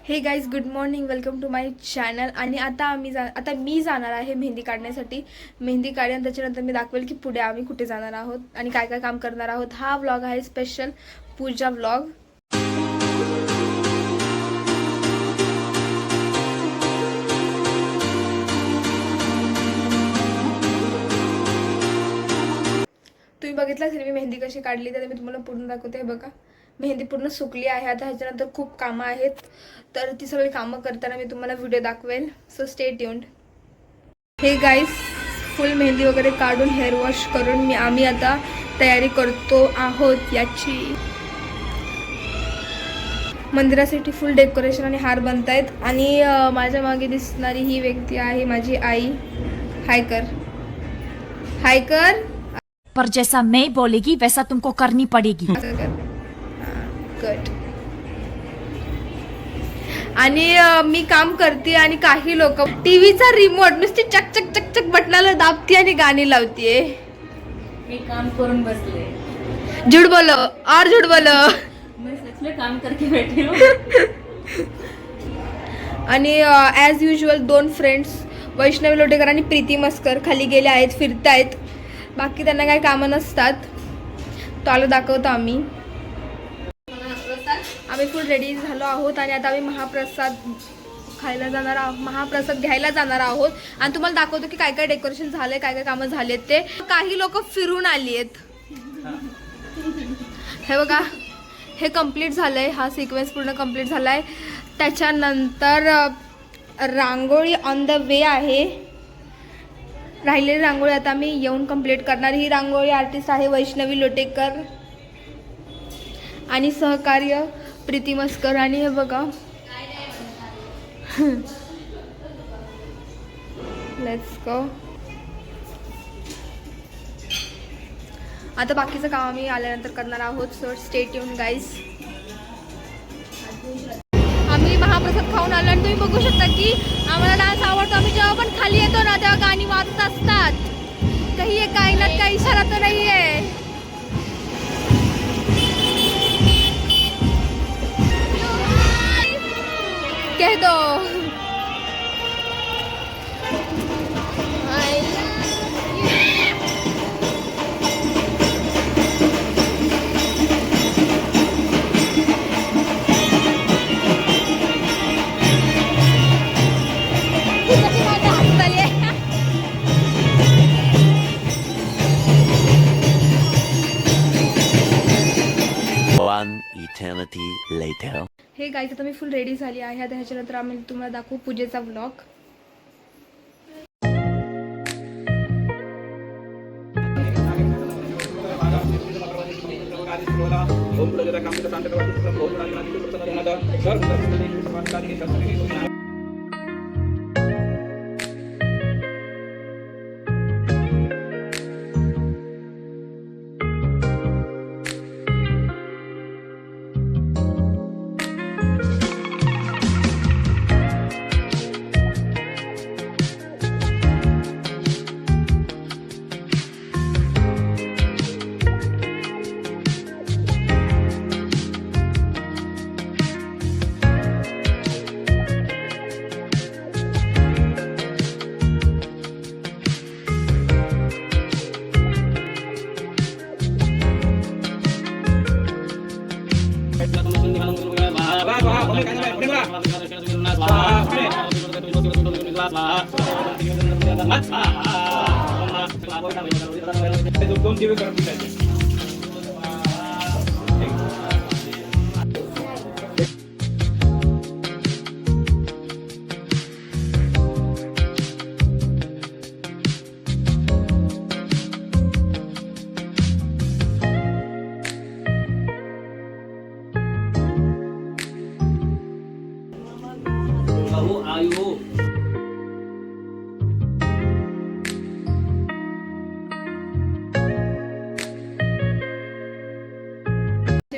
हे guys, good morning, welcome to my channel. आणि आता मी जाणार आहे मेहंदी काढण्यासाठी. मेहंदी काढून त्याच्यानंतर मी दाखवेल की पुढे आम्ही कुठे जाणार आहोत आणि काय काय काम करणार आहोत. हा व्लॉग आहे स्पेशल पूजा व्लॉग. तुम्ही बघितलं असेल मी मेहंदी कशी काढली, तर मी तुम्हाला पूर्ण दाखवते. बघा, मेहंदी पूर्ण सुकली आहे. आता ह्याच्यानंतर खूप कामं आहेत, तर ती सगळी कामं करताना मी तुम्हाला व्हिडिओ दाखवेल. So stay tuned. Hey guys, फुल मेहंदी वगैरे काढून हेअर वॉश करून आम्ही आता तयारी करतो आहोत याची. मंदिरासाठी फुल डेकोरेशन आणि हार बनत आहेत. आणि माझ्या मागे दिसणारी ही व्यक्ती आहे माझी आई. हाय कर, हाय कर. पर जैसा मैं बोलेगी वैसा तुमको करनी पड़ेगी. गुड. आणि मी काम करते आणि काही लोक टीव्हीचा रिमोट नुसती चक चक चक चक बटनाला दाबती आणि गाणी लावतीये. मी काम करून बसले. झूठ बोलो और झूठ बोलो. मैं सच में काम करके बैठी हूँ. आणि ॲज युजल 2 फ्रेंड्स, वैष्णवी लोटेकर आणि प्रीती मस्कर, खाली गेले आहेत, फिरतायत. बाकी त्यांना काही कामं नसतात. तो आलो दाखवतो आम्ही. आम्ही फुल रेडी झालो आहोत आणि आता आम्ही महाप्रसाद घ्यायला जाणार आहोत. आणि तुम्हाला दाखवतो की काय काय डेकोरेशन झालंय, काय काय कामं झालेत. ते काही लोक फिरून आली आहेत. हे बघा, हे कम्प्लीट झालंय. हा सिक्वेन्स पूर्ण कम्प्लीट झालाय. त्याच्यानंतर रांगोळी ऑन द वे आहे. राहिलेली रांगोळी आता मी येऊन कंप्लीट करणार. ही रांगोळी आर्टिस्ट आहे वैष्णवी लोटेकर आणि सहकार्य प्रीती मस्कर. आणि हे बघा, लेट्स गो. आता बाकीचं काम आम्ही आल्यानंतर करणार आहोत. So stay tune guys. आम्ही महाप्रसाद खाऊन आलो आणि तुम्ही बघू शकता की आम्हाला डान्स आवडतो. आम्ही जेव्हा पण खाली येतो ना तेव्हा गाणी वाजत असतात. काही एक कायनात काही इशारा तर नाही आहे. कह दो One eternity later. हे गाईज, आता मी फुल रेडी झाली आहे. आता ह्याच्यानंतर आम्ही तुम्हाला दाखवू पूजेचा व्लॉग.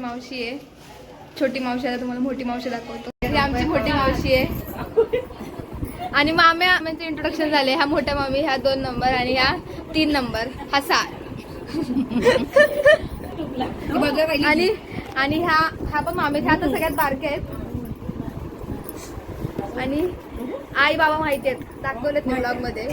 मावशी आहे, छोटी मावशी. आता तुम्हाला मोठी मावशी दाखवतो. ही आमची मोठी मावशी आहे. आणि माम्याचं इंट्रोडक्शन झाले. ह्या मोठ्या मामी, ह्या 2 नंबर आणि ह्या 3 नंबर, हा 7. आणि ह्या पण मामी, ह्या तर सगळ्यात बारक्या आहेत. आणि आई बाबा माहिती आहेत, दाखवलेत मी ब्लॉग मध्ये.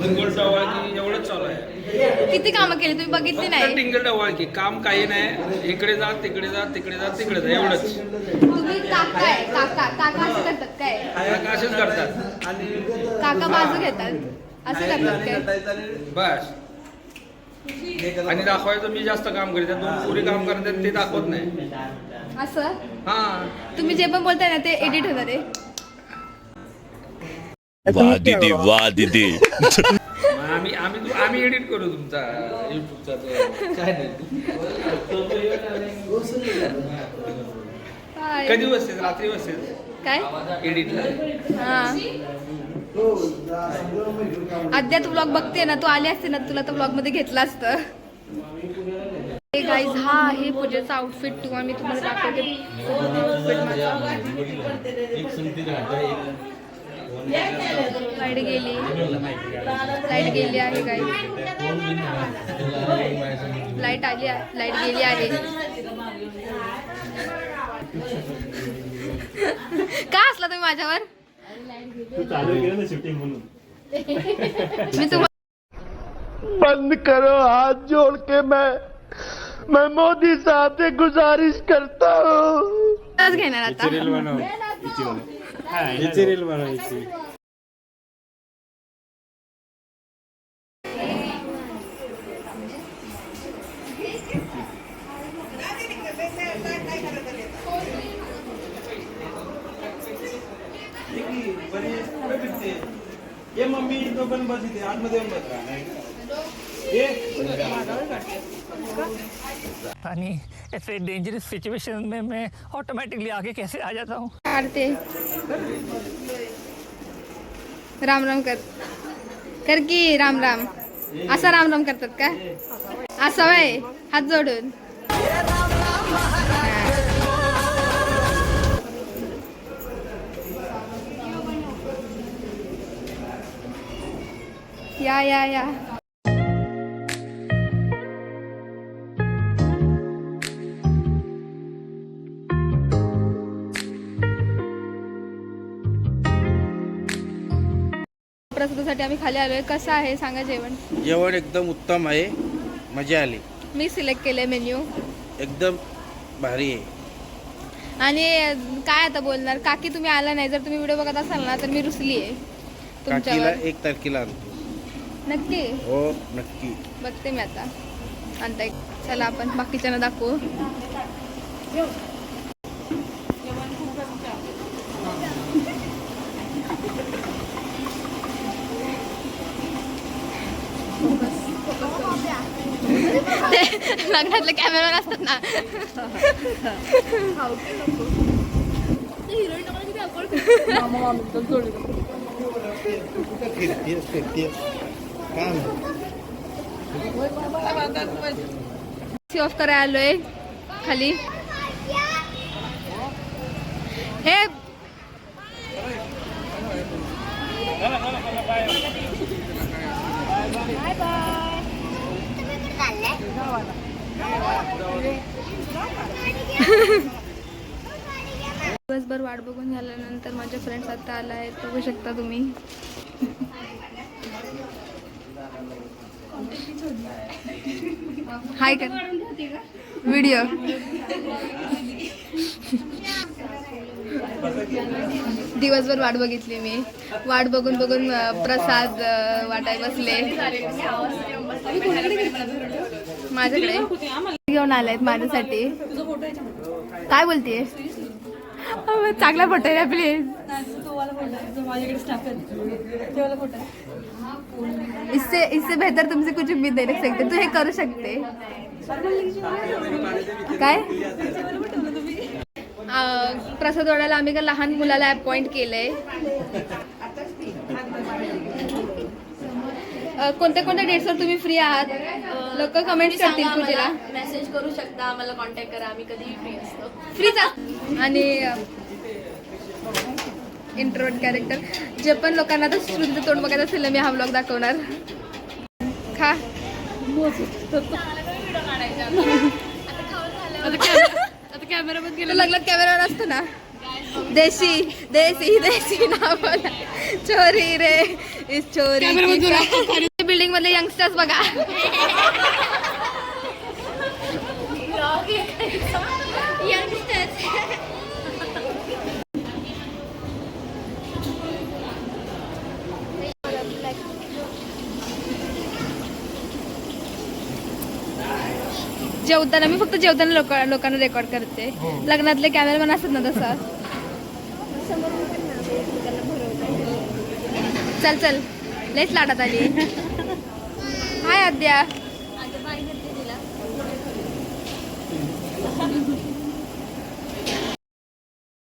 टिंगल डवाळकी एवढंच चालू आहे. किती कामं केली तुम्ही बघितली नाही. टिंगल डवाळकी काम काही नाही. इकडे जा तिकडे जा तिकडे जा तिकडे जा एवढंच. तुम्ही काका आहे, काका काका असं करतात काय. असेच करतात काका बाजू घेतात असं करतात काय. बस. आणि दाखवायचं मी जास्त काम करते, दोन पुरी काम करतात ते दाखवत नाही. असं हा तुम्ही जे पण बोलताय ना ते एडिट होणार आहे. वाह दीदी वाह दीदी. आम्ही एडिट करू तुमचा युट्यूबचा चॅनल. काय कधी बसते रात्री बसते काय एडिटला. हा आद्या तू ब्लॉग बघते ना, तू आली असते ना तुला तर ब्लॉग मध्ये घेतलं असतं. गाईज हा आहे पूजेचा आउटफिट. तुम्हाला मी तुम्हाला दाखवते आउटफिट माझा. लाईट गेली आहे गाईज. लाईट आली आहे, लाईट गेली आहे. का असला तुम्ही माझ्यावर. मी तुम्हाला बंद करो हाथ जोड़ के मैं मोदी साहब से गुजारिश करता हूँ. घेणार आता. ये मम्मी तो बन बस इथे आतमध्ये येऊन बस. यानी ऐसे डेंजरस सिचुएशन में मैं ऑटोमेटिकली आगे कैसे आ जाता हूँ. काढते. राम राम कर की राम राम. असा राम राम करतात का. असं वय हात जोडून. या या या. प्रसादासाठी आम्ही खाली आलोय. कसं आहे सांगा जेवण. जेवण एकदम उत्तम आहे, मजा आली. मी सिलेक्ट केलंय मेन्यू. एकदम भारी आहे. आणि काय आता बोलणार. काकी तुम्ही आला नाही. जर तुम्ही व्हिडिओ बघत असाल ना तर मी रुसली आहे काकीला तुमच्यावर. 1 तारखेला आणतो. नक्की हो नक्की. बघते मी आता आणताय. चला आपण बाकीच्यांना दाखवू. लग्नातले कॅमेरा असतात ना. ऑफ करायला आलोय खाली. हे दिवसभर वाट बघून झाल्यानंतर माझे फ्रेंड्स आता आला आहेत. बघू शकता तुम्ही. हाय कर व्हिडिओ. दिवसभर वाट बघितली मी. वाट बघून बघून प्रसाद वाटाय बसले. माझ्याकडे घेऊन आलायत माझ्यासाठी. काय बोलतेय. चांगला फोटो आहे प्लीज. इससे बेहतर तुमसे कुछ उम्मीद नहीं रख सकते. तू हे करू शकते. काय प्रसाद वाढायला आम्ही का लहान मुलाला अपॉइंट केलंय. कोणत्या कोणत्या डेट्सवर तुम्ही फ्री आहात. लोक कमेंट करतील पूजेला. मेसेज करू शकता, आम्हाला कॉन्टॅक्ट करा. आम्ही कधीही फ्री असतो. फ्रीच. आणि इंट्रोवर्ट कॅरेक्टर जे पण लोकांना तर श्रुतीचं तोंड बघायचं असेल मी हा ब्लॉग दाखवणार. खा. आता कॅमेरा बंद केलं. लग्नात कॅमेरावर असतो ना. देसी देसी देसी ना बोला. चोरी रे इस चोरी. बिल्डिंग मधले यंगस्टर्स बघा. जेवताना मी फक्त जेवताना लोकांना रेकॉर्ड करते. लग्नातले कॅमेरामॅन असतात ना तसा. चल चल लयच लाडात आली. हाय आद्या.